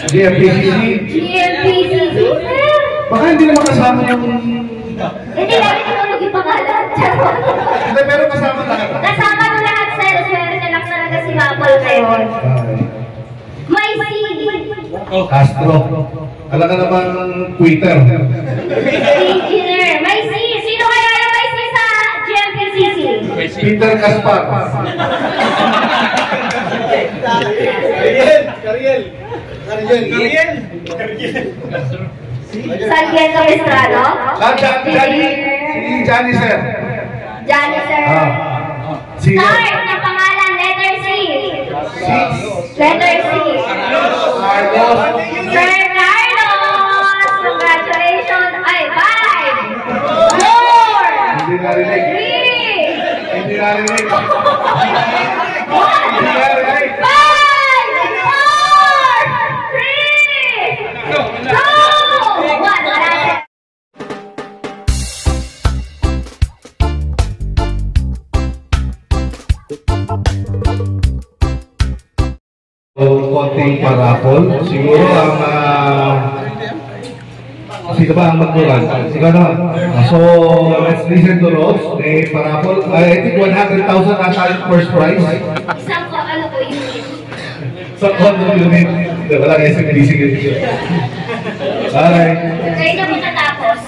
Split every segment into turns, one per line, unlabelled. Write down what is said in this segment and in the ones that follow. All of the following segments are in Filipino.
GMPCC?
GMPCC, sir.
Baka hindi naman kasama yung...
Hindi namin ito nag-ipangalan.
Hindi, pero kasama lahat.
Kasama mo lahat, sir. Swerte na lang talaga si Mapol ngayon. May CD.
Castro. Alam ka naman Twitter.
Engineer. May C. Sino kaya yung may C sa GMPCC?
Peter Caspar.
Cariel.
Sargento Estrado?
Johnny, sir.
Johnny, sir.
Sino?
Start ng pangalan, letter C.
Six.
Letter C.
Carlos.
Sir Carlos! Congratulations! Ay, 5! 4!
Hindi narinig.
3!
Hindi narinig.
1!
Hindi narinig.
5! 4! 3! 2! 1!
Konting parapol. Siguro ang... sino ba ang magbulan? Ikaw na. So, let's listen to Rose. May parapol. I think 100,000 na tayo first prize.
Isang ko, ano ko yun?
Sa condo unit. Wala kayo sa medising yun. Alright.
Kayo na po natapos.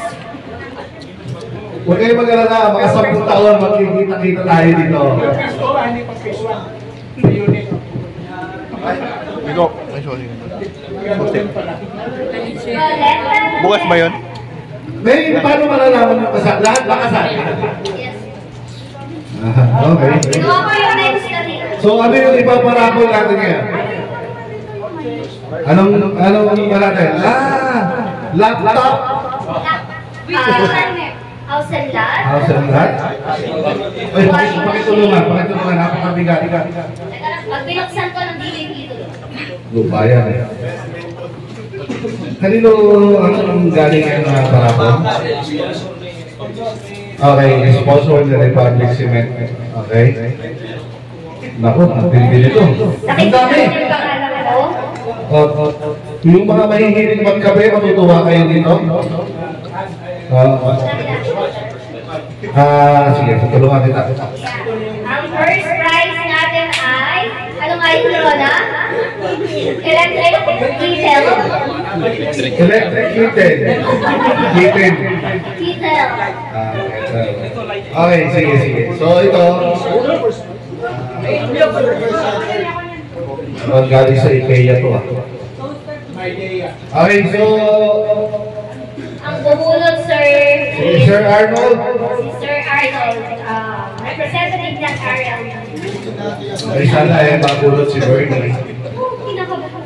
Huwag kayo mag-alala. Mga 10 taon magkikita-kita tayo dito.
Ikaw. Ay, sorry. Bukas ba yun?
May, paano malalaman yung kasal? Lahat ba kasal?
Yes.
Okay.
Ginawa ko yung next study.
So, ano yung ipaparapol natin ngayon? Anong ba natin? Laptop.
House and lot.
House and lot. Ay, pakitulungan. Napakabigat.
Pag binuksan ko ng DVD dito.
Lupayan eh. Kanino ang galing ang parapol? Okay, sponsor ng Republic Cement. Okay. Naku, ang tindi nito. Ang dami. Yung mga mahihilig magkape, matutuwa kayo dito. Sige, tutulungan kita.
Ang first prize natin ay, anong ayos na Rona? Electric Kettle.
Electric Kettle.
Kettle.
Okay, sige. So ito, galing sa IKEA to. Okay, so
Ang bumulot, sir.
si Sir Arnold.
Si Sir Arnold. Representative ng Ariel.
Ay sana mabulot si Bernie.
Kinakabahan.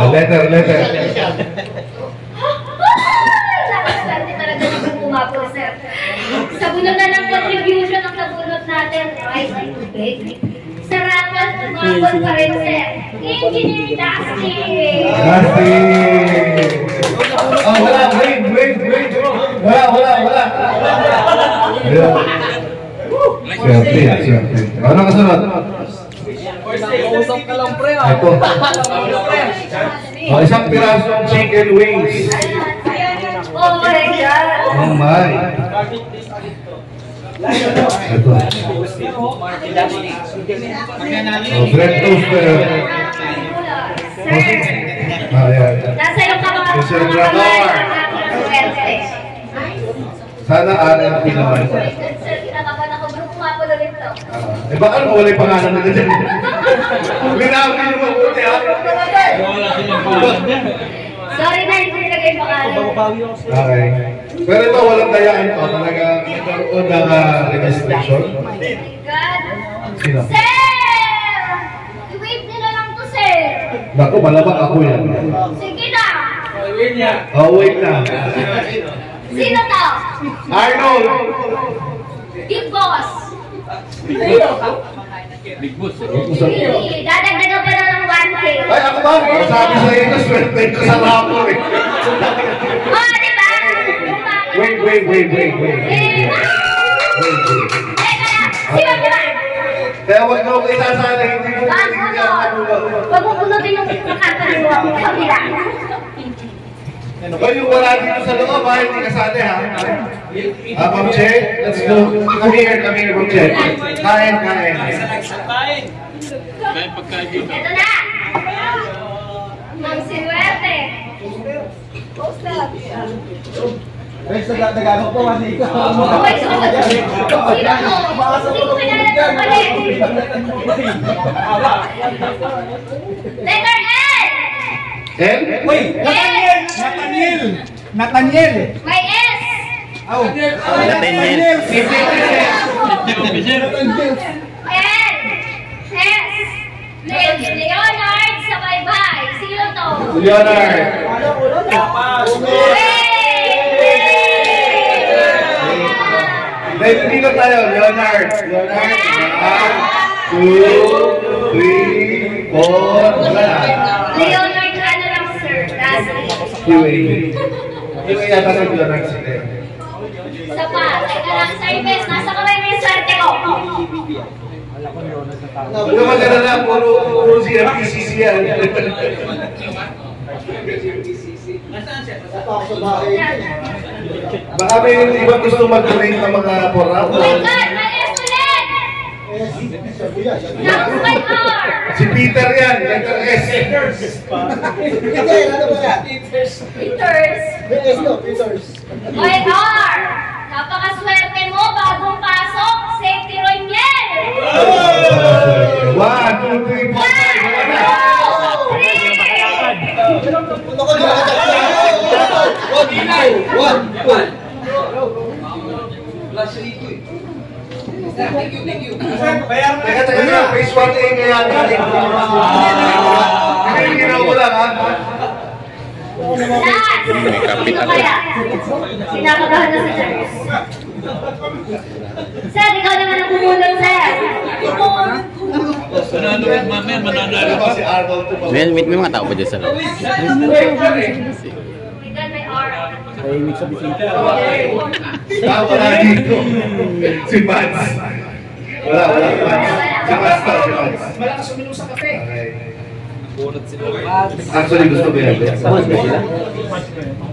Letter.
Nakasarte talaga ng pumapo, sir. Sa bunot na ng contribution ang nabunot natin, rice and tubig. Sarapan, tumabot pa rin, sir. Engineer Dusty!
Wala. Wait. Wala. Siyempre. Ano kasunod?
Usap ka lang, pre.
Ito. Isang pirasong chicken wings.
Oh my God!
Oh my. Ito. Bread toaster.
Sir,
Ayan.
nasa iyo ka mga
Sir
mga
Grador.
kamay ng aking swerte.
Sana RMP naman.
Sir, kinakabahan ako. Bro, pumapulo rin to.
Baka ano wala yung pangalan nila dyan. Minabi yung mabuti ha.
Sorry na, hindi ko nilagay yung pangalan.
Okay. Pero ito walang dayaan to. Talaga nagkaroon ng registration.
Oh my God!
Sino?
Sir! I-wave nila lang to, sir.
Naku, malamang ako yan.
Sige na!
Oh, wait na.
Sino to?
Arnold!
Big Boss!
Big boss.
Hindi, dadagdagan pa na ng 1K.
Ay, ako ba? Sabi sa iyo, swerte ko sa rapor eh.
Oh, di ba?
Wait.
Sino ba?
Kaya wag na kayo sasali, hindi mo
Wag mo punutin yung nakakaliwa ko kabila.
Well, yung wala dito sa loob, hindi kasali ha. Ma'am Che, let's go. Come here, Ma'am Che. Kain.
Ito na! Mang sinuwerte! Post na!
Nagano po, mani ka.
Okay, so, sino mo? Hindi ko pinala ito pala. Letter N!
N?
Uy! Nathaniel!
May S!
Aw!
Nathaniel!
N! S! Leonard sa bye-bye. Sino to?
Leonard. Dito tayo, Leonard. 1, 2, 3, 4, wala na.
Leonard, ano lang sir? Lastly.
QA yata sa Leonard sila.
Isa pa. Teka lang, service. Nasa kamay mo yung swerte ko.
Huwag naman gana na, puro CMPCC yan. Baka may iba gusto mag-donate ng mga pora.
Oh my God! May S ulit! Next by R!
Si Peter yan, letter S.
Peters. By R! Napakaswerte mo, bagong pasok, safety Roniel!
1, 2, 3, 4, 5, wala na.
3!
Teka, face 1A kaya natin. Hindi mo lang ha.
Last! Sino kaya? Sinakagahan na sa church. Sir, ikaw naman ang pumunod, sir.
Mananalo pa si Arnold.
May mga tao pa dyan sa loob.
My God, may R.
Wala dito. Si Mads. Wala. Si Mads to, si Mads.
Malakas uminom sa kape.
Actually, gusto ko yan.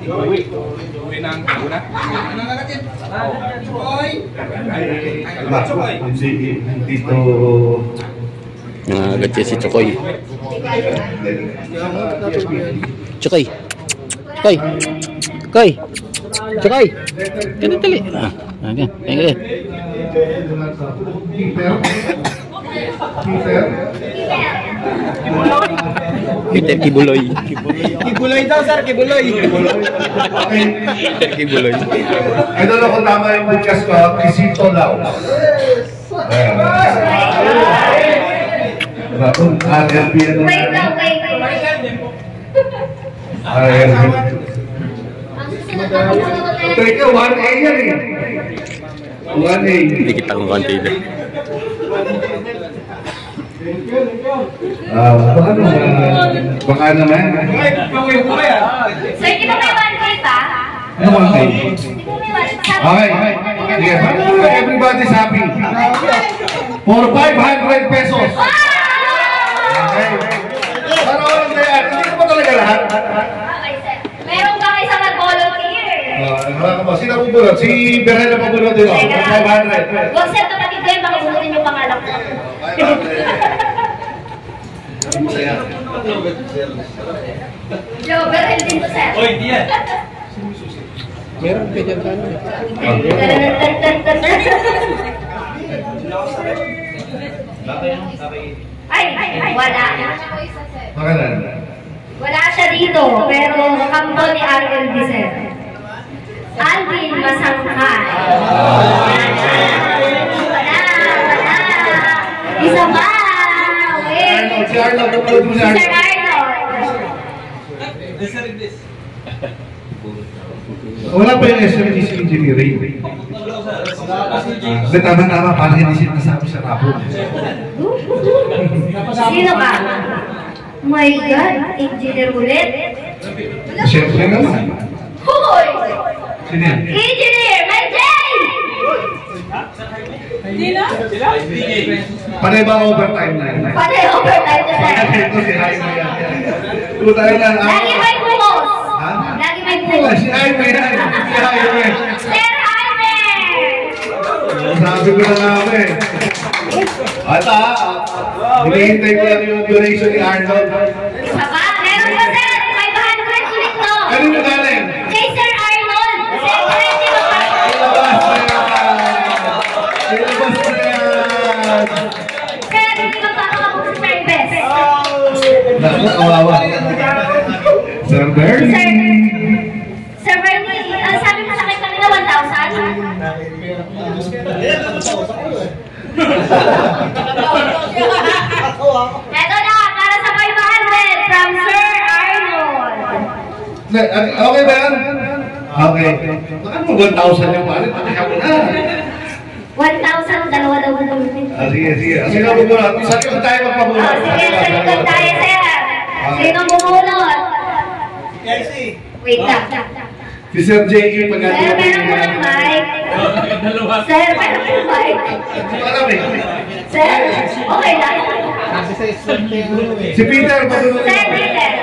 Uwi na ang una. Ano na natin?
Dito.
Agad siya si Chokoy. Chokoy! Chokoy! Ganun tali. Ayan. Peter Kibuloy.
Kibuloy daw, sir, Kibuloy.
Peter Kibuloy.
I don't know kung tama yung podcast ko, Kisito Lao. Kung RLP ano na.
Wait lang.
RLP.
Ang susunod na pumunod na
Teka, 1A yan eh. 1A.
Hindi kita kung konti na.
Baka naman.
Sir, di ba may 1K pa?
Ano 1A?
Di ba may 1K?
Okay. Sige, everybody's happy. For 500 pesos. Okay. Para walang dayaan. Hindi ko pa talaga lahat.
Okay, sir. Meron ba kayo sa mag-volunteer?
Sino pupulot? Si Berhel na pupulot din. 500.
Huwag sir, kapatid ko yun, baka bunutin yung pangalan ko. Yo, Berhel din to, sir.
Oy, di yan.
Meron ka dyan kano eh.
Ay, wala.
Makanan.
Wala siya dito, pero kampo ni RLD, sir. Alvin Masangkay. Wala. Isa pa. Wait.
Si Arnold, pupulot mo si
Sir
Arnold.
Arnold.
Wala pa yung SMTC engineering. Tama, parang hindi siya nasabi sa rapor.
Sino ka? My God, engineer ulit?
Siyempre naman.
Hoy!
Sino yan?
Engineer, my Jay!
Panay ba overtime na yun?
Pati overtime na, sir.
Ito si Jaime yan. Puta rin yan.
Lagi may buhos.
Ha?
Lagi may buhos.
Si Jaime yan. Si Jaime.
Sir Jaime!
Sabi ko na namin. At hinihintay ko lang yung donation ni Arnold.
Isa pa? Meron pa, sir. 500 ulit to.
Kanino galing?
Kay Sir Arnold. Siyempre, di ba pa?
Ilabas na yan! Ilabas na yan!
Sir, hindi ba pa ako sa service?
Naku, kawawa. Sir Bernie.
Sir Bernie, sabi mo sa akin kanina 1,000? Eto na, para sa 500 from Sir Arnold.
Okay ba yan? Okay. Baka mo 1,000 yung palit. Pakaya mo na.
1,000, dalawa daw.
Sige, sige. Sige na bumulot. Sa likod tayo magpabulot.
Sige, sa likod tayo, sir. Sino bumulot? Wait lang.
Si Sir J.E.
Sir, meron po ng mic. Sir, meron po ng mic.
Marami.
Sir, okay lang.
Si Peter,
Sir, Peter.